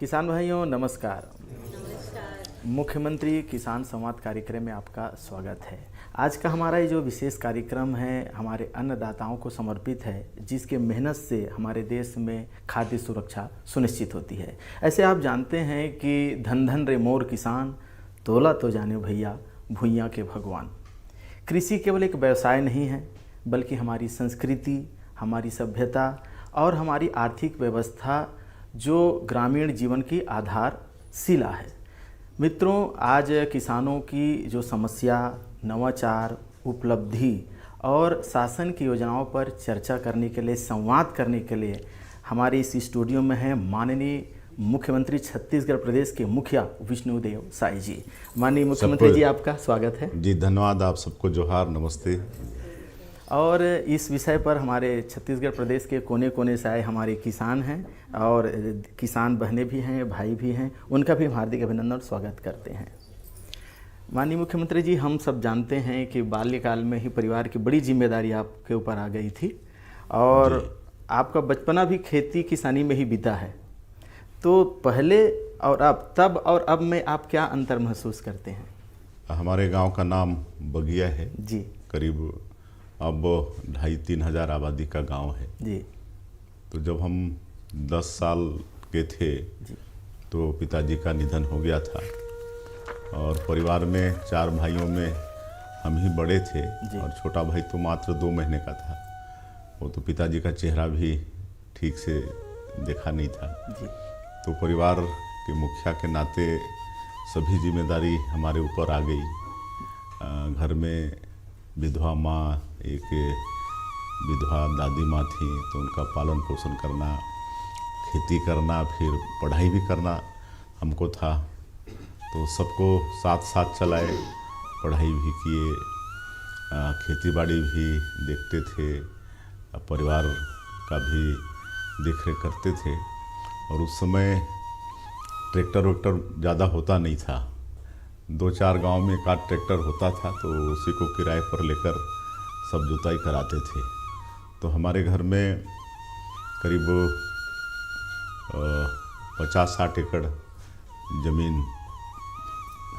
किसान भाइयों नमस्कार। मुख्यमंत्री किसान संवाद कार्यक्रम में आपका स्वागत है। आज का हमारा ये जो विशेष कार्यक्रम है हमारे अन्नदाताओं को समर्पित है, जिसके मेहनत से हमारे देश में खाद्य सुरक्षा सुनिश्चित होती है। ऐसे आप जानते हैं कि धन धन रे मोर किसान, तोला तो जाने भैया भुइयाँ के भगवान। कृषि केवल एक व्यवसाय नहीं है, बल्कि हमारी संस्कृति, हमारी सभ्यता और हमारी आर्थिक व्यवस्था जो ग्रामीण जीवन की आधारशिला है। मित्रों, आज किसानों की जो समस्या, नवाचार, उपलब्धि और शासन की योजनाओं पर चर्चा करने के लिए, संवाद करने के लिए हमारे इस स्टूडियो में है माननीय मुख्यमंत्री छत्तीसगढ़ प्रदेश के मुखिया विष्णुदेव साय जी। माननीय मुख्यमंत्री जी, आपका स्वागत है। जी धन्यवाद, आप सबको जोहार, नमस्ते। और इस विषय पर हमारे छत्तीसगढ़ प्रदेश के कोने कोने से आए हमारे किसान हैं और किसान बहनें भी हैं, भाई भी हैं, उनका भी हम हार्दिक अभिनंदन और स्वागत करते हैं। माननीय मुख्यमंत्री जी, हम सब जानते हैं कि बाल्यकाल में ही परिवार की बड़ी जिम्मेदारी आपके ऊपर आ गई थी और आपका बचपना भी खेती किसानी में ही बीता है। तो पहले और अब, तब और अब में आप क्या अंतर महसूस करते हैं? हमारे गांव का नाम बगिया है जी। करीब अब 2,500-3 हज़ार आबादी का गांव है जी। तो जब हम 10 साल के थे तो पिताजी का निधन हो गया था और परिवार में 4 भाइयों में हम ही बड़े थे और छोटा भाई तो मात्र 2 महीने का था। वो तो पिताजी का चेहरा भी ठीक से देखा नहीं था जी। तो परिवार के मुखिया के नाते सभी जिम्मेदारी हमारे ऊपर आ गई। घर में विधवा माँ, एक विधवा दादी माँ थी, तो उनका पालन पोषण करना, खेती करना, फिर पढ़ाई भी करना हमको था। तो सबको साथ साथ चलाए, पढ़ाई भी किए, खेती बाड़ी भी देखते थे, परिवार का भी देख रेख करते थे। और उस समय ट्रैक्टर वैक्टर ज़्यादा होता नहीं था, 2-4 गांव में एक आध ट्रैक्टर होता था, तो उसी को किराए पर लेकर सब जुताई कराते थे। तो हमारे घर में करीब 50-60 एकड़ ज़मीन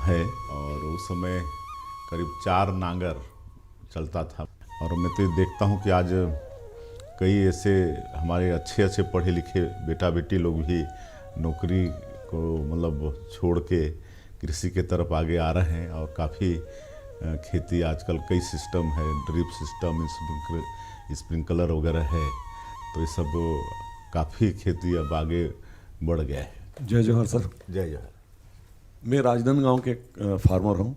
है और उस समय करीब 4 नांगर चलता था। और मैं तो देखता हूँ कि आज कई ऐसे हमारे अच्छे पढ़े लिखे बेटा बेटी लोग भी नौकरी को मतलब छोड़ के कृषि के तरफ आगे आ रहे हैं और काफ़ी खेती आजकल कई सिस्टम है, ड्रिप सिस्टम, स्प्रिंकलर वगैरह है, तो ये सब काफ़ी खेती अब आगे बढ़ गया है। जय जोहर सर। जय जोहर। मैं राजनांदगांव के फार्मर हूँ।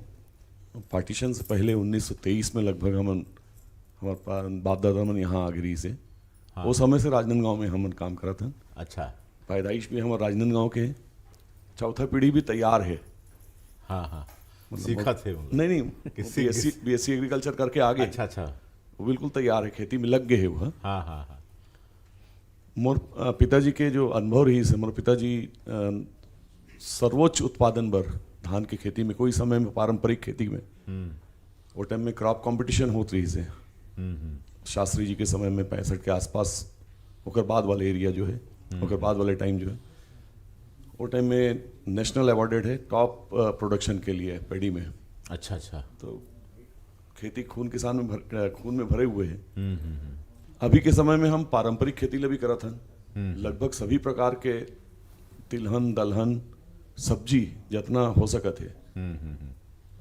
पार्टीशन से पहले 1923 में लगभग हमारे बाप दादा मन यहाँ आ गई से। हाँ। वो समय से राजनांदगांव में हम काम करा था। अच्छा। पैदाइश भी हमारे राजनांदगांव के, चौथा पीढ़ी भी तैयार है। हाँ, सीखा थे नहीं बीएससी एग्रीकल्चर करके आगे। अच्छा, वो बिल्कुल तैयार है, खेती में लग गए है वो। हाँ। मोर पिताजी के जो अनुभव रही से, मोर पिताजी सर्वोच्च उत्पादन बर धान की खेती में, कोई समय में पारंपरिक खेती में वो टाइम में क्रॉप कंपटीशन होत रही से। शास्त्री जी के समय में 65 के आसपास, ओकर बाद वाले एरिया जो है, ओकर बाद वाले टाइम जो है, वो टाइम में नेशनल अवार्डेड है टॉप प्रोडक्शन के लिए पैडी में। अच्छा। तो खेती खून में भरे हुए हैं। अभी के समय में हम पारंपरिक खेती भी करा था। लगभग सभी प्रकार के तिलहन, दलहन, सब्जी जितना हो सकत है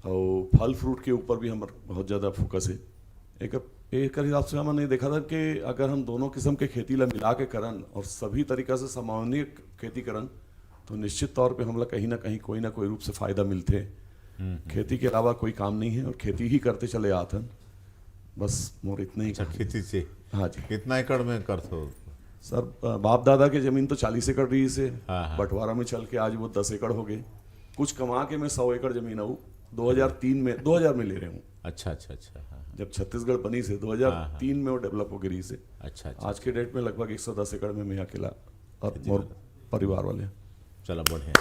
और फल फ्रूट के ऊपर भी हमारा बहुत ज़्यादा फोकस है। एक हिसाब से हमने देखा था कि अगर हम दोनों किस्म के खेती ला मिला के करन और सभी तरीका से सामान्य खेती करन तो निश्चित तौर पे हमला कहीं ना कहीं कोई ना कोई रूप से फ़ायदा मिलते हैं। खेती के अलावा कोई काम नहीं है और खेती ही करते चले आते हैं। बस मोर इतना ही। अच्छा, खेती से। हाँ जी। कितना एकड़ में करते हो सर? बाप दादा की ज़मीन तो 40 एकड़ रही से। हाँ। बंटवारा में चल के आज वो 10 एकड़ हो गए। कुछ कमा के मैं 100 एकड़ ज़मीन आऊँ 2000 में ले रहे हूँ। अच्छा। हाँ। जब छत्तीसगढ़ बनी से 2003 में वो डेवलप हो गई से। अच्छा। आज के डेट में लगभग 110 एकड़ में मैं अकेला और मोर परिवार वाले। चला बढ़िया।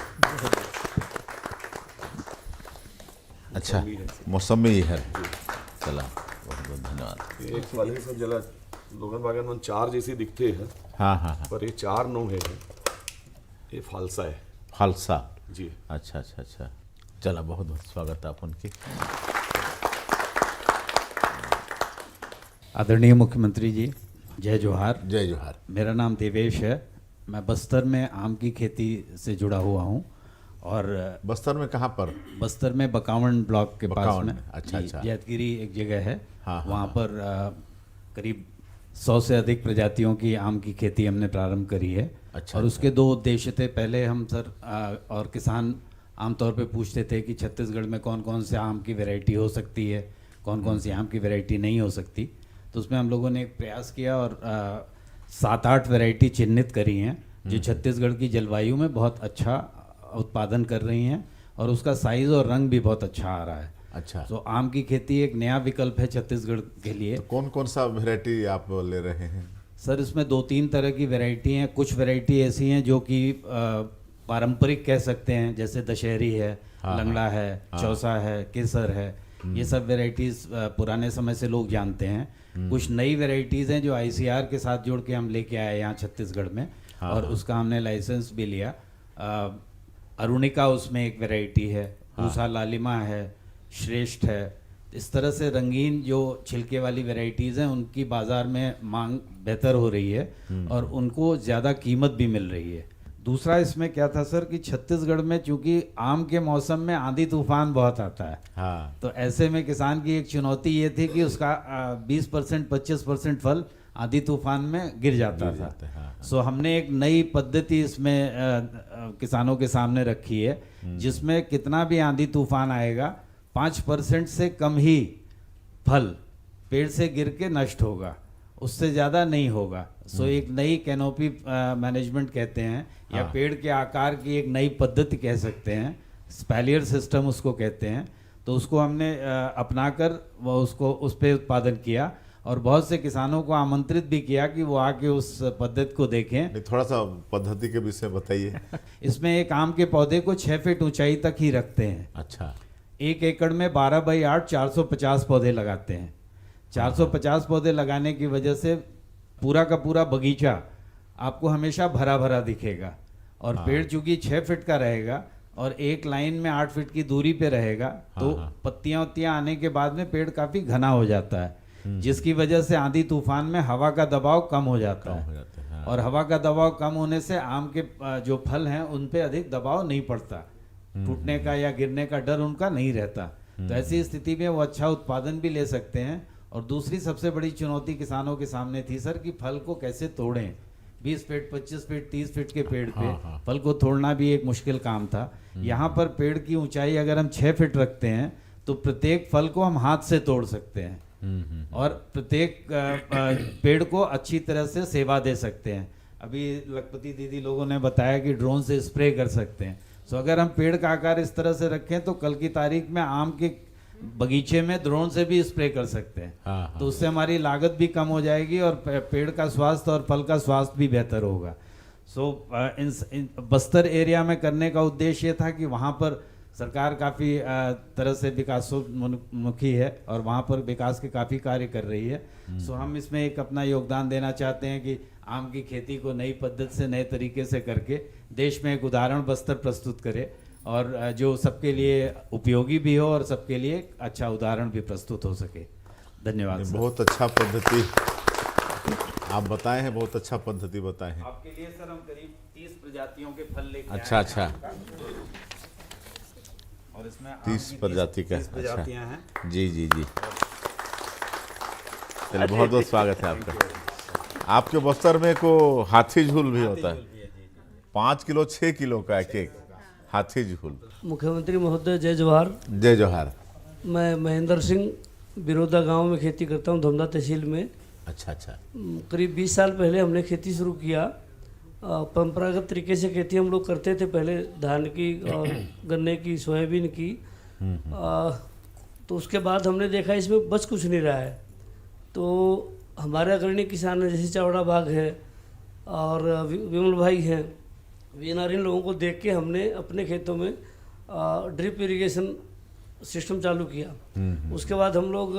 अच्छा, मौसम में ही है। चला, बहुत बहुत धन्यवाद। एक वाले सब जला लोगन बागन में 4 जैसे दिखते हैं। हाँ। पर ये 4 नो है, ये फालसा है। फालसा। जी। अच्छा अच्छा अच्छा, चला, बहुत बहुत स्वागत है आप उनकी। आदरणीय मुख्यमंत्री जी, जय जोहार। जय जोहार। मेरा नाम देवेश है। मैं बस्तर में आम की खेती से जुड़ा हुआ हूँ और बस्तर में कहाँ पर? बस्तर में बकावंड ब्लॉक के पास बकावंड में, में, अच्छा, जी, अच्छा। जैतगिरी एक जगह है। हाँ, हाँ, वहाँ हाँ। पर करीब 100 से अधिक प्रजातियों की आम की खेती हमने प्रारंभ करी है। अच्छा, और अच्छा। उसके 2 उद्देश्य थे। पहले हम सर और किसान आमतौर पे पूछते थे कि छत्तीसगढ़ में कौन कौन से आम की वैरायटी हो सकती है, कौन कौन सी आम की वैरायटी नहीं हो सकती। तो उसमें हम लोगों ने एक प्रयास किया और 7-8 वैरायटी चिन्हित करी हैं जो छत्तीसगढ़ की जलवायु में बहुत अच्छा उत्पादन कर रही हैं और उसका साइज़ और रंग भी बहुत अच्छा आ रहा है। अच्छा, तो आम की खेती एक नया विकल्प है छत्तीसगढ़ के लिए। तो कौन कौन सा वैरायटी आप ले रहे हैं? सर इसमें 2-3 तरह की वैरायटी हैं। कुछ वैरायटी ऐसी हैं जो कि पारंपरिक कह सकते हैं, जैसे दशहरी है, हाँ, लंगड़ा है, चौसा है, केसर है। ये सब वैरायटीज़ पुराने समय से लोग जानते हैं। कुछ नई वैरायटीज़ हैं जो ICR के साथ जोड़ के हम लेके आए यहाँ छत्तीसगढ़ में। हाँ, और उसका हमने लाइसेंस भी लिया। अरुणिका उसमें एक वैरायटी है, पूसा लालिमा है, श्रेष्ठ है। इस तरह से रंगीन जो छिलके वाली वैरायटीज़ हैं उनकी बाज़ार में मांग बेहतर हो रही है और उनको ज़्यादा कीमत भी मिल रही है। दूसरा इसमें क्या था सर कि छत्तीसगढ़ में चूंकि आम के मौसम में आंधी तूफान बहुत आता है, हाँ, तो ऐसे में किसान की एक चुनौती ये थी कि उसका 20% 25% फल आंधी तूफान में गिर जाता था। हाँ, सो हमने एक नई पद्धति इसमें किसानों के सामने रखी है जिसमें कितना भी आंधी तूफान आएगा 5% से कम ही फल पेड़ से गिर के नष्ट होगा, उससे ज़्यादा नहीं होगा। सो एक नई कैनोपी मैनेजमेंट कहते हैं या हाँ। पेड़ के आकार की एक नई पद्धति कह सकते हैं, स्पैलियर सिस्टम उसको कहते हैं। तो उसको हमने अपनाकर वो उसको उस पर उत्पादन किया और बहुत से किसानों को आमंत्रित भी किया कि वो आके उस पद्धति को देखें। नहीं, थोड़ा सा पद्धति के विषय बताइए। इसमें एक आम के पौधे को 6 फीट ऊंचाई तक ही रखते हैं। अच्छा, 1 एकड़ में 12 बाई 8 450 पौधे लगाते हैं। 450 पौधे लगाने की वजह से पूरा का पूरा बगीचा आपको हमेशा भरा भरा दिखेगा। और पेड़ चूंकि 6 फीट का रहेगा और एक लाइन में 8 फीट की दूरी पे रहेगा, तो पत्तियां उत्तियां आने के बाद में पेड़ काफ़ी घना हो जाता है, जिसकी वजह से आंधी तूफान में हवा का दबाव कम हो जाता हो है। जाते हैं, हाँ। और हवा का दबाव कम होने से आम के जो फल हैं उन पे अधिक दबाव नहीं पड़ता, टूटने का या गिरने का डर उनका नहीं रहता। तो ऐसी स्थिति में वो अच्छा उत्पादन भी ले सकते हैं। और दूसरी सबसे बड़ी चुनौती किसानों के सामने थी सर कि फल को कैसे तोड़ें। 20 फीट 25 फीट 30 फीट के पेड़ पे फल को तोड़ना भी एक मुश्किल काम था। यहाँ पर पेड़ की ऊंचाई अगर हम 6 फीट रखते हैं तो प्रत्येक फल को हम हाथ से तोड़ सकते हैं और प्रत्येक पेड़ को अच्छी तरह से सेवा दे सकते हैं। अभी लखपति दीदी लोगों ने बताया कि ड्रोन से स्प्रे कर सकते हैं। सो अगर हम पेड़ का आकार इस तरह से रखें तो कल की तारीख में आम के बगीचे में ड्रोन से भी स्प्रे कर सकते हैं। हाँ, तो उससे हमारी लागत भी कम हो जाएगी और पेड़ का स्वास्थ्य और फल का स्वास्थ्य भी बेहतर होगा। सो इन बस्तर एरिया में करने का उद्देश्य ये था कि वहाँ पर सरकार काफ़ी तरह से विकासोन्मुखी है और वहाँ पर विकास के काफ़ी कार्य कर रही है। सो हम इसमें एक अपना योगदान देना चाहते हैं कि आम की खेती को नई पद्धति से नए तरीके से करके देश में एक उदाहरण बस्तर प्रस्तुत करे और जो सबके लिए उपयोगी भी हो और सबके लिए एक अच्छा उदाहरण भी प्रस्तुत हो सके। धन्यवाद सर। बहुत अच्छा पद्धति आप बताए हैं, बहुत अच्छा पद्धति बताए हैं। आपके लिए सर हम करीब 30 प्रजातियों के फल लेके आए अच्छा, हैं अच्छा। और इसमें 30 प्रजाति का, 30 प्रजातियां हैं। अच्छा। जी जी जी, चलिए, बहुत बहुत स्वागत है आपका। आपके बस्तर में को हाथी झूल भी होता है, 5 किलो 6 किलो का एक हाथी झूल। मुख्यमंत्री महोदय जय जोहार। जय जोहार। मैं महेंद्र सिंह बिरोदा गांव में खेती करता हूं, धमदा तहसील में। अच्छा अच्छा। करीब 20 साल पहले हमने खेती शुरू किया। परंपरागत तरीके से खेती हम लोग करते थे, पहले धान की और गन्ने की, सोयाबीन की। तो उसके बाद हमने देखा इसमें बच कुछ नहीं रहा है। तो हमारे अग्रणी किसान हैं जैसे चावड़ा बाग है और विमल भाई हैं, वीएनआर, इन लोगों को देख के हमने अपने खेतों में ड्रिप इरिगेशन सिस्टम चालू किया। उसके बाद हम लोग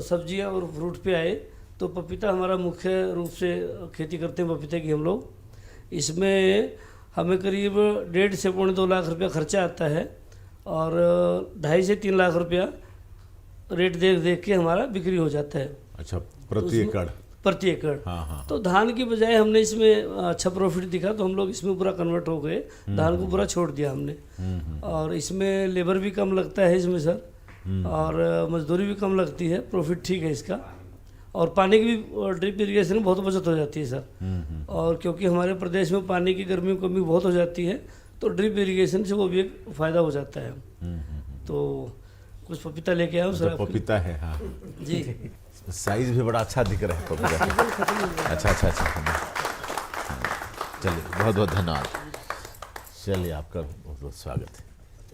सब्जियां और फ्रूट पे आए। तो पपीता हमारा मुख्य रूप से खेती करते हैं पपीते की हम लोग। इसमें हमें करीब 1.5 से 2.25 लाख रुपया खर्चा आता है और 2.5 से 3 लाख रुपया रेट देख देख के हमारा बिक्री हो जाता है अच्छा, प्रति एकड़? प्रति एकड़। हाँ हाँ। तो धान की बजाय हमने इसमें अच्छा प्रॉफिट दिखा तो हम लोग इसमें पूरा कन्वर्ट हो गए, धान को पूरा छोड़ दिया हमने। और इसमें लेबर भी कम लगता है इसमें सर, और मजदूरी भी कम लगती है, प्रॉफिट ठीक है इसका। और पानी की भी ड्रिप इरीगेशन में बहुत बचत हो जाती है सर। और क्योंकि हमारे प्रदेश में पानी की गर्मी में कमी बहुत हो जाती है तो ड्रिप इरीगेशन से वो भी एक फ़ायदा हो जाता है। तो कुछ पपीता लेके आया हूँ सर। पपीता है, हाँ जी। साइज भी बड़ा अच्छा दिख रहा है पपीता का। अच्छा। चलिए, बहुत बहुत धन्यवाद। चलिए, आपका बहुत बहुत स्वागत है,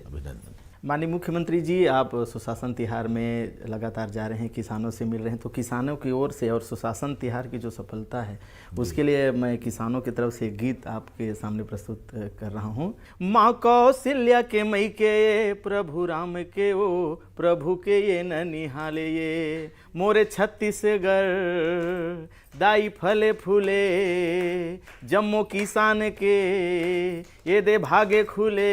अभिनंदन। माननीय मुख्यमंत्री जी, आप सुशासन तिहार में लगातार जा रहे हैं, किसानों से मिल रहे हैं, तो किसानों की ओर से और सुशासन तिहार की जो सफलता है उसके लिए मैं किसानों की तरफ से एक गीत आपके सामने प्रस्तुत कर रहा हूँ। माँ कौशल्या के मई के प्रभु राम के ओ प्रभु के ये न निहाले ये मोरे छत्तीसगढ़ दाई फले फूले जम्मो किसान के ये दे भागे खुले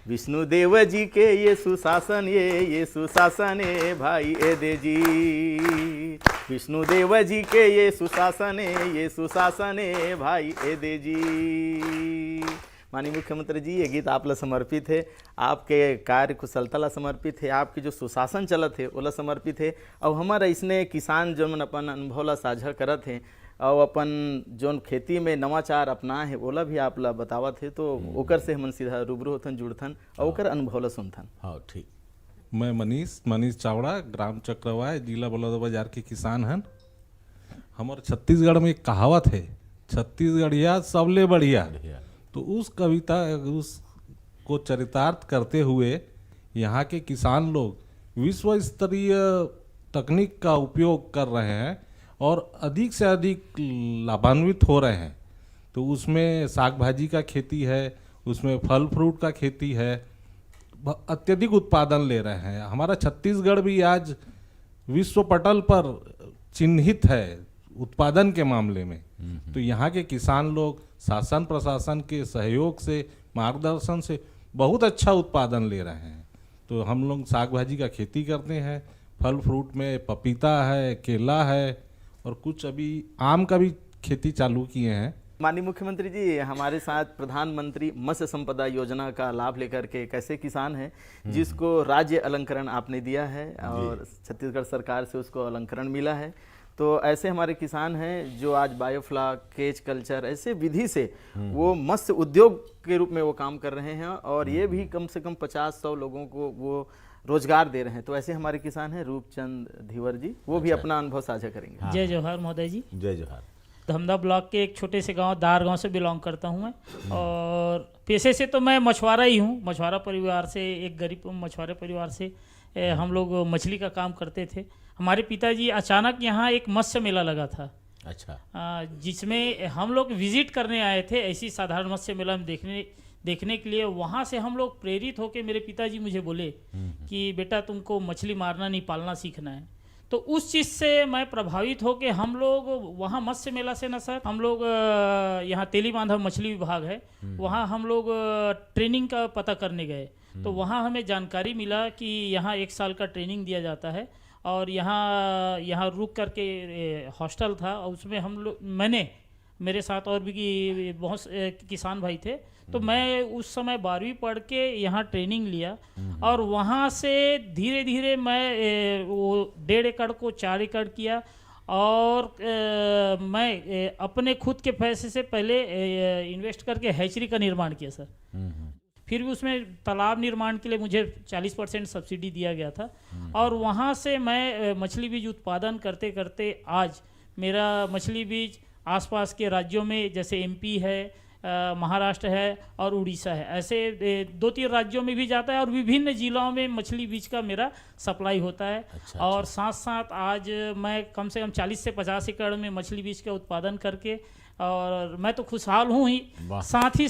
विष्णु देव जी के ये सुशासन ये सुशासन है भाई ए दे जी विष्णु देव जी के ये सुशासन है भाई ए दे जी। माननीय मुख्यमंत्री जी, ये गीत आप ला समर्पित है, आपके कार्य कुशलता ला समर्पित है, आपकी जो सुशासन चलत है ओला समर्पित है। और हमारा इसने किसान जो मन अपन अनुभव ला साझा करत है और अपन जोन खेती में नवाचार अपना है ओला भी आप ला बतावत है, तो ओकर से हम सीधा रूबरू होथन, जुड़थन और ओकर अनुभव ला सुनथन। हाँ, ठीक। मैं मनीष चावड़ा, ग्राम चक्रवाय, जिला बलौदाबाजार के किसान हन। हमारे छत्तीसगढ़ में एक कहावत है, छत्तीसगढ़िया सबले बढ़िया। तो उस कविता को चरितार्थ करते हुए यहाँ के किसान लोग विश्व स्तरीय तकनीक का उपयोग कर रहे हैं और अधिक से अधिक लाभान्वित हो रहे हैं। तो उसमें साग भाजी का खेती है, उसमें फल फ्रूट का खेती है, अत्यधिक उत्पादन ले रहे हैं। हमारा छत्तीसगढ़ भी आज विश्व पटल पर चिन्हित है उत्पादन के मामले में। तो यहाँ के किसान लोग शासन प्रशासन के सहयोग से, मार्गदर्शन से बहुत अच्छा उत्पादन ले रहे हैं। तो हम लोग साग भाजी का खेती करते हैं, फल फ्रूट में पपीता है, केला है और कुछ अभी आम का भी खेती चालू किए हैं। माननीय मुख्यमंत्री जी, हमारे साथ प्रधानमंत्री मत्स्य संपदा योजना का लाभ लेकर के एक ऐसे किसान हैं जिसको राज्य अलंकरण आपने दिया है और छत्तीसगढ़ सरकार से उसको अलंकरण मिला है। तो ऐसे हमारे किसान हैं जो आज बायोफ्लॉक, केज कल्चर ऐसे विधि से वो मत्स्य उद्योग के रूप में वो काम कर रहे हैं और ये भी कम से कम 50-100 लोगों को वो रोजगार दे रहे हैं। तो ऐसे हमारे किसान हैं रूपचंद धीवर जी, वो भी अपना अनुभव साझा करेंगे। हाँ। जय जोहार महोदय जी। जय जोहार। धमदा ब्लॉक के एक छोटे से गांव दार गांव से बिलोंग करता हूं मैं, और पेशे से तो मैं मछुआरा ही हूं। मछुआरा परिवार से, एक गरीब मछुआरे परिवार से हम लोग मछली का काम करते थे। हमारे पिताजी अचानक यहाँ एक मत्स्य मेला लगा था, अच्छा, जिसमें हम लोग विजिट करने आए थे ऐसी साधारण मत्स्य मेला में देखने के लिए। वहाँ से हम लोग प्रेरित होकर मेरे पिताजी मुझे बोले कि बेटा तुमको मछली मारना नहीं, पालना सीखना है। तो उस चीज़ से मैं प्रभावित होकर हम लोग वहाँ मत्स्य मेला से ना सर, हम लोग यहाँ तेली बांधा मछली विभाग है, वहाँ हम लोग ट्रेनिंग का पता करने गए। तो वहाँ हमें जानकारी मिला कि यहाँ 1 साल का ट्रेनिंग दिया जाता है और यहाँ रुक करके हॉस्टल था और उसमें हम लोग, मेरे साथ और भी बहुत किसान भाई थे। तो मैं उस समय 12वीं पढ़ के यहाँ ट्रेनिंग लिया और वहाँ से धीरे धीरे मैं वो 1.5 एकड़ को 4 एकड़ किया और मैं अपने खुद के पैसे से पहले इन्वेस्ट करके हैचरी का निर्माण किया सर। फिर भी उसमें तालाब निर्माण के लिए मुझे 40% सब्सिडी दिया गया था और वहाँ से मैं मछली बीज उत्पादन करते करते आज मेरा मछली बीज आसपास के राज्यों में जैसे MP है, महाराष्ट्र है और उड़ीसा है, ऐसे 2-3 राज्यों में भी जाता है और विभिन्न जिलों में मछली बीज का मेरा सप्लाई होता है। अच्छा, और साथ साथ आज मैं कम से कम 40 से 50 एकड़ में मछली बीज का उत्पादन करके, और मैं तो खुशहाल हूँ ही। साथ ही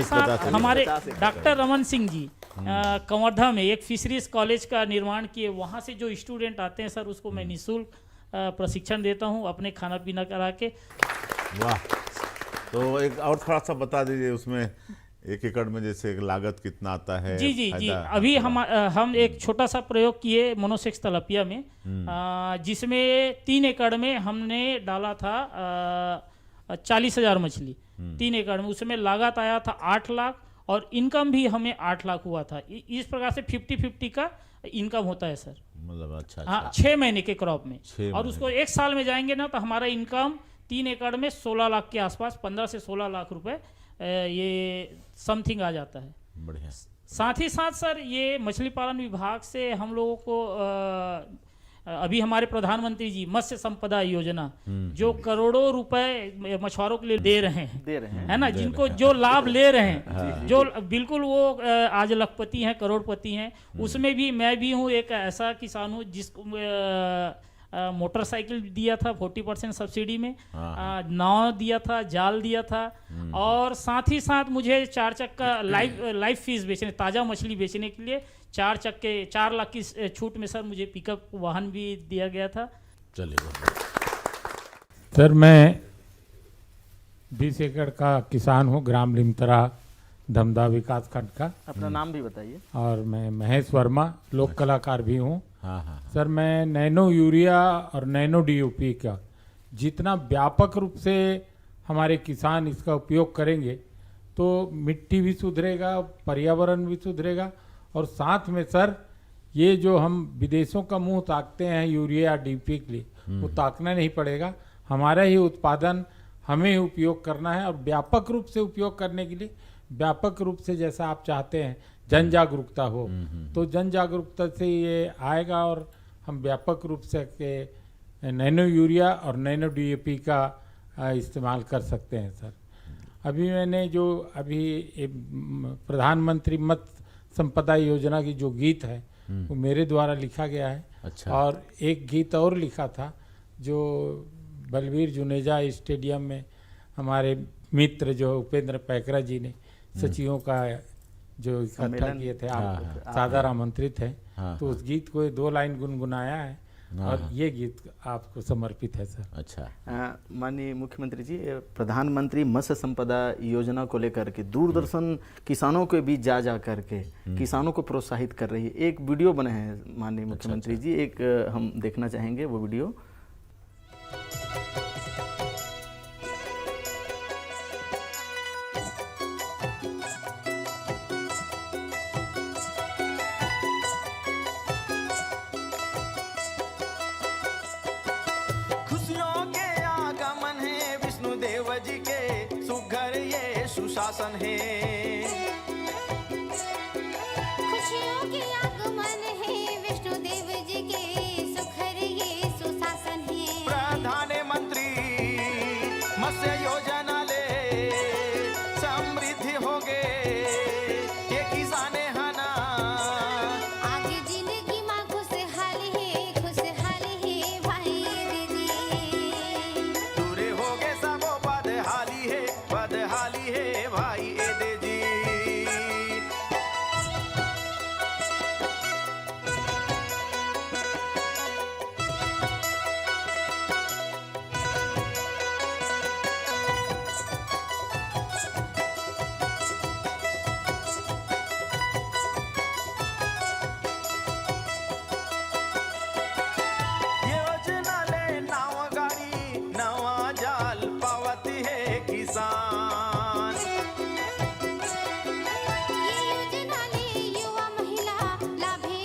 साथ हमारे डॉक्टर रमन सिंह जी कंवर्धा में एक फिशरीज कॉलेज का निर्माण किए। वहाँ से जो स्टूडेंट आते हैं सर, उसको मैं निःशुल्क प्रशिक्षण देता हूँ अपने खाना पीना करा के। वाह, तो एक और थोड़ा सा बता दीजिए उसमें 1 एकड़ में जैसे लागत कितना आता है? जी जी जी फायदा? अभी हम एक छोटा सा प्रयोग किए मोनोसेक्स तलपिया में, जिसमें 3 एकड़ में हमने डाला था 40,000 मछली 3 एकड़ में। उसमें लागत आया था 8 लाख और इनकम भी हमें 8 लाख हुआ था। इस प्रकार से 50-50 का इनकम होता है सर। मतलब अच्छा हाँ, अच्छा 6 महीने के क्रॉप में। 6 और उसको 1 साल में जाएंगे ना तो हमारा इनकम 3 एकड़ में 16 लाख के आसपास, 15 से 16 लाख रुपए ये समथिंग आ जाता है। बढ़िया। साथ ही साथ सर ये मछली पालन विभाग से हम लोगों को अभी हमारे प्रधानमंत्री जी मत्स्य संपदा योजना जो करोड़ों रुपए मछुआरों के लिए दे रहे हैं, है ना, जिनको जो लाभ ले रहे हैं, जो बिल्कुल वो आज लखपति हैं, करोड़पति हैं। उसमें भी मैं भी हूँ एक ऐसा किसान हूँ जिसको मोटरसाइकिल दिया था 40% सब्सिडी में, नाव दिया था, जाल दिया था, और साथ ही साथ मुझे 4 चक्का लाइव फिश बेचने, ताज़ा मछली बेचने के लिए 4 चक्के 4 लाख की छूट में सर मुझे पिकअप वाहन भी दिया गया था। चलिए। सर मैं 20 एकड़ का किसान हूँ, ग्राम लिमतरा धमदा विकास खंड का। अपना नाम भी बताइए। और मैं महेश वर्मा, लोक कलाकार भी हूँ। हाँ हाँ सर मैं नैनो यूरिया और नैनो डीओपी का जितना व्यापक रूप से हमारे किसान इसका उपयोग करेंगे तो मिट्टी भी सुधरेगा, पर्यावरण भी सुधरेगा, और साथ में सर ये जो हम विदेशों का मुंह ताकते हैं यूरिया डीपी के लिए, वो ताकना नहीं पड़ेगा। हमारा ही उत्पादन हमें ही उपयोग करना है, और व्यापक रूप से उपयोग करने के लिए व्यापक रूप से जैसा आप चाहते हैं जन जागरूकता हो, तो जन जागरूकता से ये आएगा और हम व्यापक रूप से के नैनो यूरिया और नैनो डीएपी का इस्तेमाल कर सकते हैं सर। अभी मैंने जो प्रधानमंत्री मत्स्य संपदा योजना की जो गीत है वो मेरे द्वारा लिखा गया है। अच्छा। और एक गीत और लिखा था जो बलबीर जुनेजा स्टेडियम में हमारे मित्र जो उपेंद्र पैकरा जी ने सचिवों का जो इकट्ठा किए थे, आप सादर आमंत्रित हैं, तो उस गीत को 2 लाइन गुनगुनाया है और ये गीत आपको समर्पित है सर। अच्छा। माननीय मुख्यमंत्री जी, प्रधानमंत्री मत्स्य संपदा योजना को लेकर के दूरदर्शन किसानों के बीच जा करके किसानों को प्रोत्साहित कर रही है। एक वीडियो बने हैं माननीय मुख्यमंत्री जी, एक हम देखना चाहेंगे वो वीडियो। जी के सुघर ये सुशासन है, खुशियों के आगमन है विष्णुदेव जी के सुघर ये सुशासन है। प्रधानमंत्री मत्स्य योजना ले समृद्धि हो गए ये किसान है ना, आगे जिंदगी में खुशहाल है भाई दीदी, दूरे हो गए सब बदहाली है भाई दे जी। योजना ले नाव गाड़ी नवा जाल पावती है किसान, ये योजना ले युवा महिला लाभे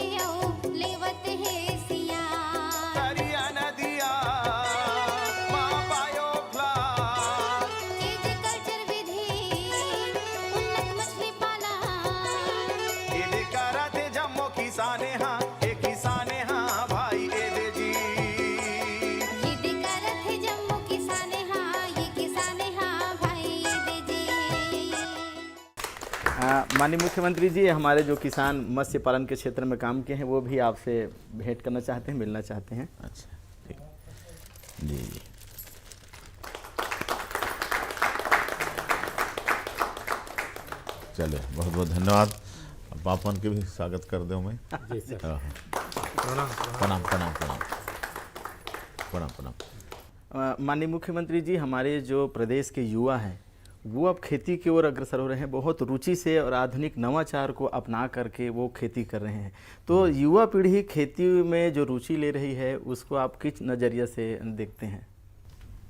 लेवत है सियान। दरिया नदिया माँ पायो फ्लास, एग्रीकल्चर विधि उन्नत मछली पालन, इध करते जम्मो किसाने हाँ ये किसाने हाँ भाई दे जी। ये करत है जम्मू किसाने हाँ ये किसाने हाँ भाई दे जी। माननीय मुख्यमंत्री जी, हमारे जो किसान मत्स्य पालन के क्षेत्र में काम किए हैं वो भी आपसे भेंट करना चाहते हैं, मिलना चाहते हैं। अच्छा ठीक जी जी। चलिए बहुत बहुत धन्यवाद। अब आपन के भी स्वागत कर दूँ मैं। जी सर। हाँ, हाँ। प्रणाम प्रणाम प्रणाम प्रणाम प्रणाम। माननीय मुख्यमंत्री जी, हमारे जो प्रदेश के युवा हैं वो अब खेती की ओर अग्रसर हो रहे हैं, बहुत रुचि से और आधुनिक नवाचार को अपना करके वो खेती कर रहे हैं। तो युवा पीढ़ी खेती में जो रुचि ले रही है उसको आप किस नज़रिए से देखते हैं?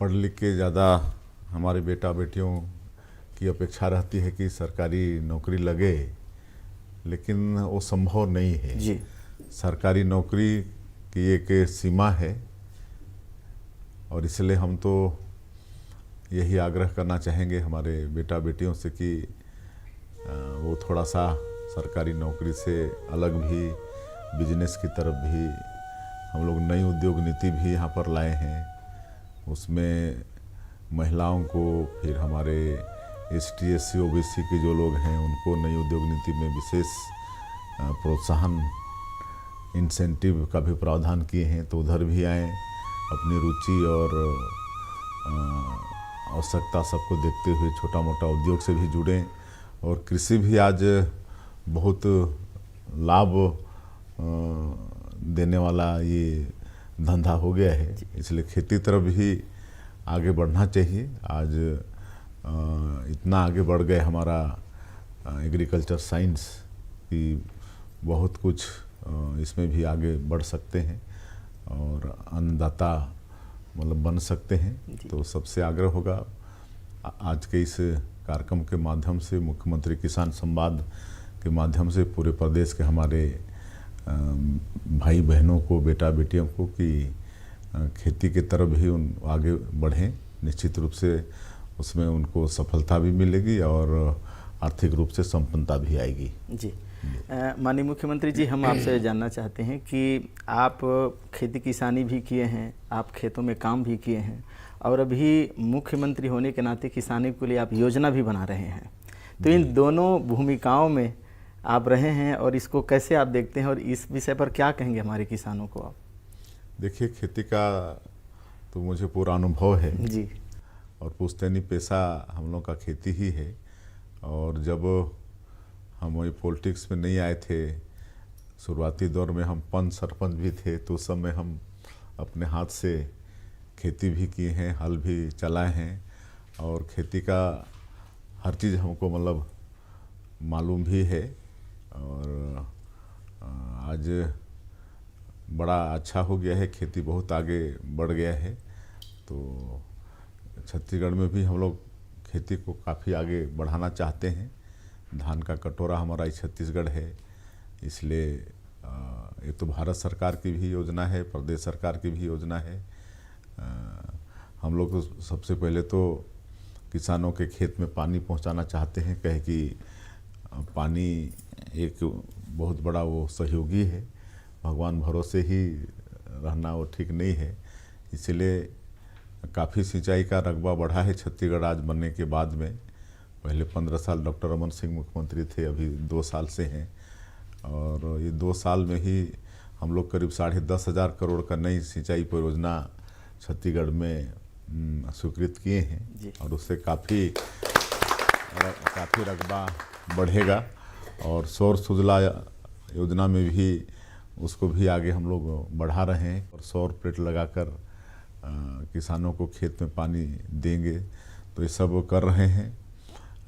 पढ़ लिख के ज़्यादा हमारे बेटा बेटियों की अपेक्षा रहती है कि सरकारी नौकरी लगे, लेकिन वो संभव नहीं है जी। सरकारी नौकरी की एक सीमा है, और इसलिए हम तो यही आग्रह करना चाहेंगे हमारे बेटा बेटियों से कि वो थोड़ा सा सरकारी नौकरी से अलग भी बिजनेस की तरफ भी हम लोग नई उद्योग नीति भी यहाँ पर लाए हैं। उसमें महिलाओं को, फिर हमारे ST SC OBC के जो लोग हैं उनको नई उद्योग नीति में विशेष प्रोत्साहन इंसेंटिव का भी प्रावधान किए हैं। तो उधर भी आएँ, अपनी रुचि और आवश्यकता सबको देखते हुए छोटा मोटा उद्योग से भी जुड़ें। और कृषि भी आज बहुत लाभ देने वाला ये धंधा हो गया है, इसलिए खेती तरफ भी आगे बढ़ना चाहिए। आज इतना आगे बढ़ गए हमारा एग्रीकल्चर साइंस की बहुत कुछ इसमें भी आगे बढ़ सकते हैं और अन्नदाता मतलब बन सकते हैं। तो सबसे आग्रह होगा आज के इस कार्यक्रम के माध्यम से, मुख्यमंत्री किसान संवाद के माध्यम से पूरे प्रदेश के हमारे भाई बहनों को, बेटा बेटियों को कि खेती के तरफ भी उन आगे बढ़ें। निश्चित रूप से उसमें उनको सफलता भी मिलेगी और आर्थिक रूप से संपन्नता भी आएगी। जी। माननीय मुख्यमंत्री जी, हम आपसे जानना चाहते हैं कि आप खेती किसानी भी किए हैं, आप खेतों में काम भी किए हैं और अभी मुख्यमंत्री होने के नाते किसानी के लिए आप योजना भी बना रहे हैं। तो इन दोनों भूमिकाओं में आप रहे हैं और इसको कैसे आप देखते हैं और इस विषय पर क्या कहेंगे हमारे किसानों को आप? देखिए, खेती का तो मुझे पूरा अनुभव है जी, और पुश्तैनी पेशा हम लोग का खेती ही है। और जब हम वही पॉलिटिक्स में नहीं आए थे, शुरुआती दौर में हम पंच सरपंच भी थे, तो उस समय हम अपने हाथ से खेती भी किए हैं, हल भी चलाए हैं और खेती का हर चीज़ हमको मतलब मालूम भी है। और आज बड़ा अच्छा हो गया है, खेती बहुत आगे बढ़ गया है। तो छत्तीसगढ़ में भी हम लोग खेती को काफ़ी आगे बढ़ाना चाहते हैं। धान का कटोरा हमारा ही छत्तीसगढ़ है, इसलिए ये तो भारत सरकार की भी योजना है, प्रदेश सरकार की भी योजना है। हम लोग तो सबसे पहले तो किसानों के खेत में पानी पहुंचाना चाहते हैं, कहे कि पानी एक बहुत बड़ा वो सहयोगी है, भगवान भरोसे ही रहना वो ठीक नहीं है। इसलिए काफ़ी सिंचाई का रकबा बढ़ा है छत्तीसगढ़ आज बनने के बाद में। पहले 15 साल डॉक्टर रमन सिंह मुख्यमंत्री थे, अभी 2 साल से हैं और ये 2 साल में ही हम लोग करीब 10,500 करोड़ का नई सिंचाई परियोजना छत्तीसगढ़ में स्वीकृत किए हैं और उससे काफ़ी रकबा बढ़ेगा। और सौर सुजला योजना में भी उसको भी आगे हम लोग बढ़ा रहे हैं और सौर प्लेट लगाकर किसानों को खेत में पानी देंगे। तो ये सब कर रहे हैं।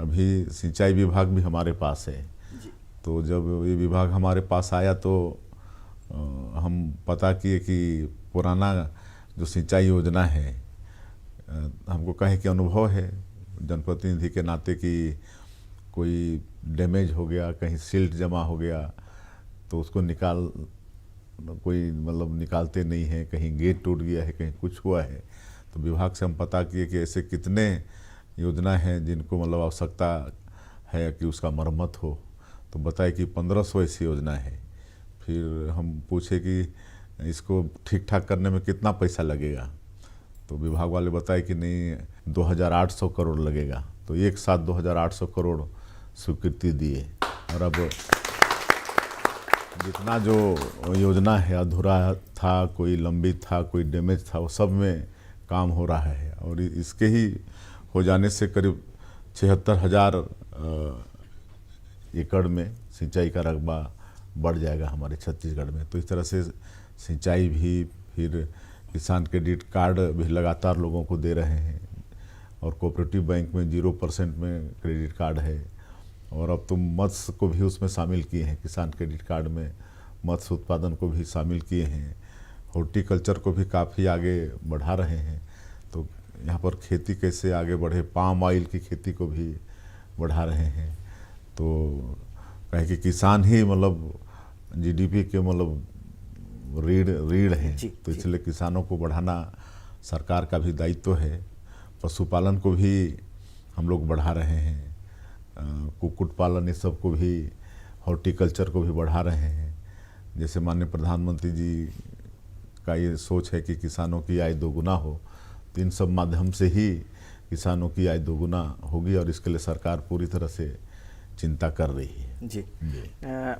अभी सिंचाई विभाग भी हमारे पास है, तो जब ये विभाग हमारे पास आया तो हम पता किए कि पुराना जो सिंचाई योजना है, हमको कहे कि अनुभव है जनप्रतिनिधि के नाते कि कोई डैमेज हो गया, कहीं सिल्ट जमा हो गया तो उसको कोई मतलब निकालते नहीं है, कहीं गेट टूट गया है, कहीं कुछ हुआ है। तो विभाग से हम पता किए कि ऐसे कितने योजना हैं जिनको मतलब आवश्यकता है कि उसका मरम्मत हो। तो बताए कि 1500 ऐसी योजना है। फिर हम पूछे कि इसको ठीक ठाक करने में कितना पैसा लगेगा, तो विभाग वाले बताए कि नहीं 2800 करोड़ लगेगा। तो एक साथ 2800 करोड़ स्वीकृति दिए और अब जितना जो योजना है अधूरा था, कोई लंबित था, कोई डैमेज था, वो सब में काम हो रहा है। और इसके ही हो जाने से करीब 76,000 एकड़ में सिंचाई का रकबा बढ़ जाएगा हमारे छत्तीसगढ़ में। तो इस तरह से सिंचाई भी, फिर किसान क्रेडिट कार्ड भी लगातार लोगों को दे रहे हैं और कोऑपरेटिव बैंक में 0% में क्रेडिट कार्ड है। और अब तो मत्स्य को भी उसमें शामिल किए हैं, किसान क्रेडिट कार्ड में मत्स्य उत्पादन को भी शामिल किए हैं। हॉर्टिकल्चर को भी काफ़ी आगे बढ़ा रहे हैं। तो यहाँ पर खेती कैसे आगे बढ़े, पाम ऑयल की खेती को भी बढ़ा रहे हैं। तो कहे कि किसान ही मतलब जीडीपी के मतलब रीढ़ है। तो इसलिए किसानों को बढ़ाना सरकार का भी दायित्व है। पशुपालन को भी हम लोग बढ़ा रहे हैं, कुक्कुट पालन, ये सब को भी, हॉर्टिकल्चर को भी बढ़ा रहे हैं। जैसे माननीय प्रधानमंत्री जी का ये सोच है कि किसानों की आय दोगुना हो, तो इन सब माध्यम से ही किसानों की आय दोगुना होगी और इसके लिए सरकार पूरी तरह से चिंता कर रही है। जी,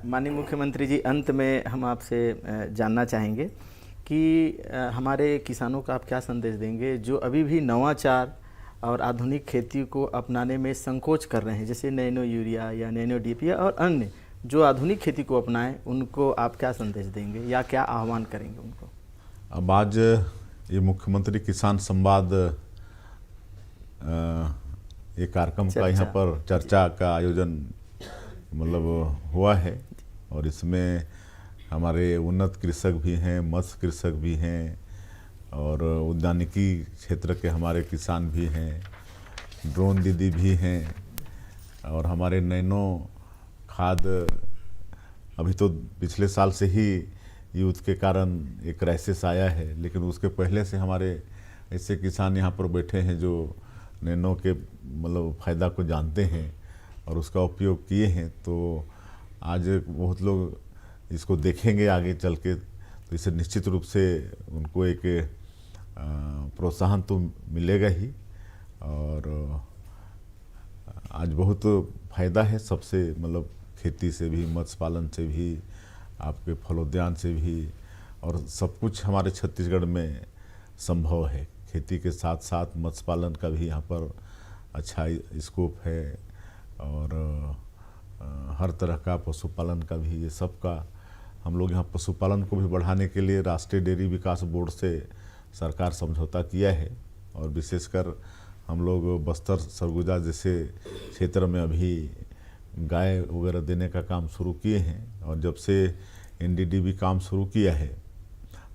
माननीय मुख्यमंत्री जी, अंत में हम आपसे जानना चाहेंगे कि हमारे किसानों का आप क्या संदेश देंगे जो अभी भी नवाचार और आधुनिक खेती को अपनाने में संकोच कर रहे हैं, जैसे नैनो यूरिया या नैनो डीएपी और अन्य जो आधुनिक खेती को अपनाएं, उनको आप क्या संदेश देंगे या क्या आह्वान करेंगे उनको? अब आज ये मुख्यमंत्री किसान संवाद ये कार्यक्रम का यहाँ पर चर्चा का आयोजन मतलब हुआ है और इसमें हमारे उन्नत कृषक भी हैं, मत्स्य कृषक भी हैं और उद्यानिकी क्षेत्र के हमारे किसान भी हैं, ड्रोन दीदी भी हैं और हमारे नैनो खाद अभी तो पिछले साल से ही युद्ध के कारण एक क्राइसिस आया है, लेकिन उसके पहले से हमारे ऐसे किसान यहाँ पर बैठे हैं जो नैनो के मतलब फ़ायदा को जानते हैं और उसका उपयोग किए हैं। तो आज बहुत लोग इसको देखेंगे आगे चल के, तो इससे निश्चित रूप से उनको एक प्रोत्साहन तो मिलेगा ही और आज बहुत फ़ायदा है सबसे, मतलब खेती से भी, मत्स्य पालन से भी, आपके फलोद्यान से भी, और सब कुछ हमारे छत्तीसगढ़ में संभव है। खेती के साथ साथ मत्स्य पालन का भी यहाँ पर अच्छा स्कोप है और हर तरह का पशुपालन का भी, ये सब का हम लोग यहाँ पशुपालन को भी बढ़ाने के लिए राष्ट्रीय डेयरी विकास बोर्ड से सरकार समझौता किया है और विशेषकर हम लोग बस्तर सरगुजा जैसे क्षेत्र में अभी गाय वगैरह देने का काम शुरू किए हैं और जब से एनडीडीबी काम शुरू किया है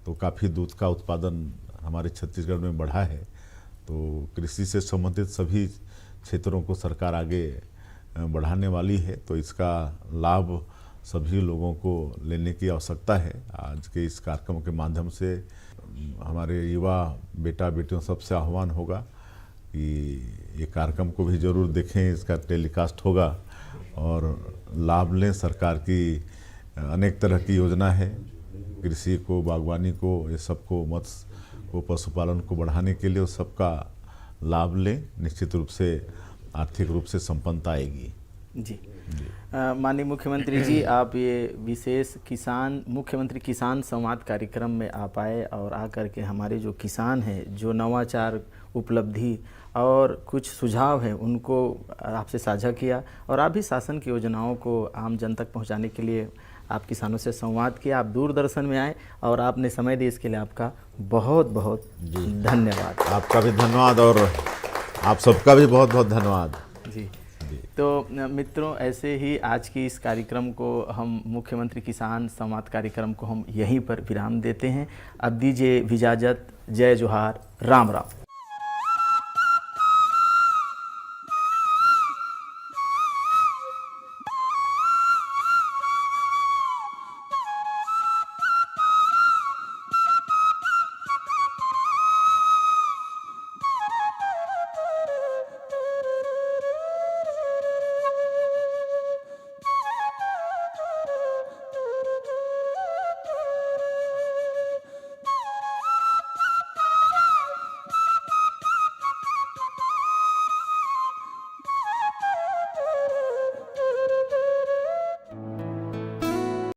तो काफ़ी दूध का उत्पादन हमारे छत्तीसगढ़ में बढ़ा है। तो कृषि से संबंधित सभी क्षेत्रों को सरकार आगे बढ़ाने वाली है, तो इसका लाभ सभी लोगों को लेने की आवश्यकता है। आज के इस कार्यक्रम के माध्यम से हमारे युवा बेटा बेटियों सबसे आह्वान होगा कि ये कार्यक्रम को भी ज़रूर देखें, इसका टेलीकास्ट होगा और लाभ लें। सरकार की अनेक तरह की योजना है, कृषि को, बागवानी को, ये सबको, मत्स्य को, पशुपालन को बढ़ाने के लिए उस सबका लाभ लें। निश्चित रूप से आर्थिक रूप से संपन्नता आएगी। जी, माननीय मुख्यमंत्री जी, आप ये विशेष मुख्यमंत्री किसान संवाद कार्यक्रम में आप आए और आकर के हमारे जो किसान हैं, जो नवाचार, उपलब्धि और कुछ सुझाव हैं, उनको आपसे साझा किया और आप भी शासन की योजनाओं को आम जन तक पहुंचाने के लिए आप किसानों से संवाद किया। आप दूरदर्शन में आए और आपने समय दिया, इसके लिए आपका बहुत बहुत धन्यवाद। आपका भी धन्यवाद और आप सबका भी बहुत बहुत धन्यवाद। जी, तो मित्रों, ऐसे ही आज की इस कार्यक्रम को हम मुख्यमंत्री किसान संवाद कार्यक्रम को हम यहीं पर विराम देते हैं। अब दीजिए इजाज़त। जय जोहार, राम राम।